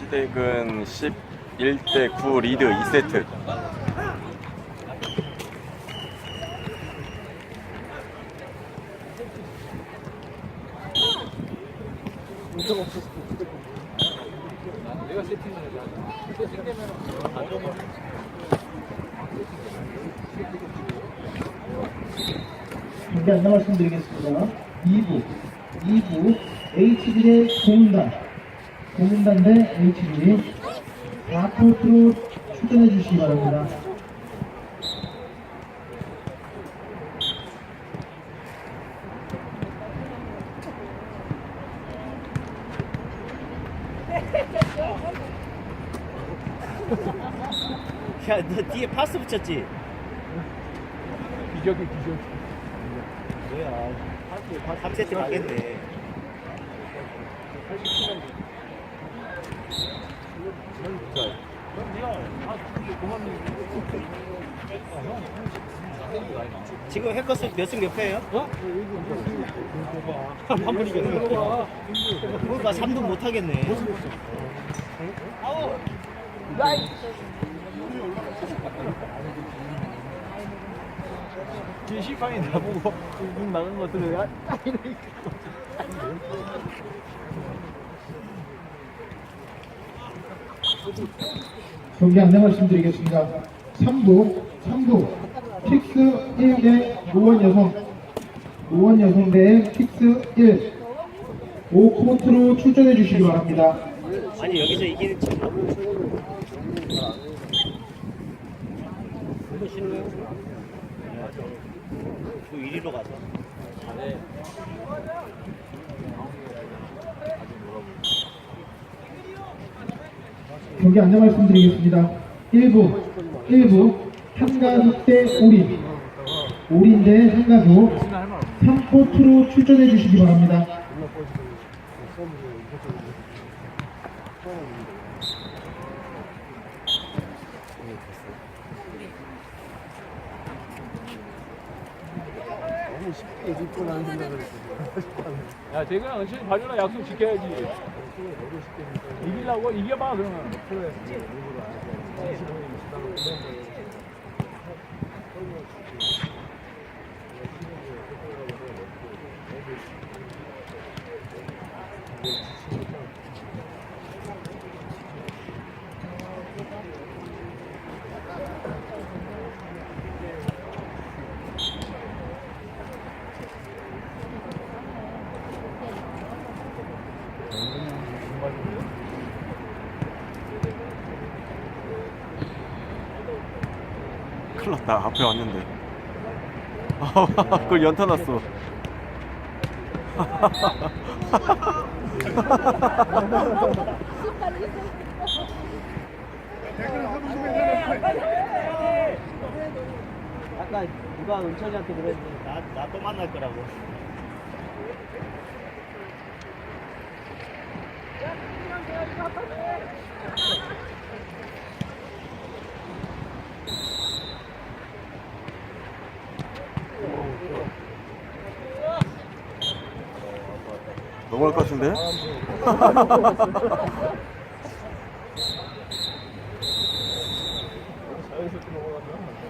선택은 11대 9 리드 2세트. 내가 세팅을 잠깐 안내 말씀드리겠습니다. 2부 HB 대 공문단 대 HB 4코트로 출전해 주시기 바랍니다. 야, 너 뒤에 파스 붙였지? 기적이 뭐야? 3세트 맞겠네. 지금 해커스 몇승 몇 패예요? 어? 한 번 이겼어. 그러니까 3등 못 하겠네. 뒤에 심판이 나보고 눈 나간 거 들어야 경기 안내 말씀드리겠습니다. 3부 킥스 1 대 노원 여성 대 킥스 1 5코트로 출전해 주시기 바랍니다. 아니 여기서 이기는 팀. 이거 싫어요? 그 1위로 가자. 경기 안내 말씀드리겠습니다. 1부 한가숙 대 오린 대 한가숙 3코트로 출전해 주시기 바랍니다. 너무 쉽게 이길 거라는 생각을 했거든. 야, 제가 은신이 발전화 약속 지켜야지. 이기려고 이겨봐 그러면. 큰일 났다. 앞에 왔는데. 그걸 연타 났어. 아까 누가 은철이한테 그랬는데 나 또 만날 거라고. 넘어갈 것 같은데? 자연스럽게 넘어갔나?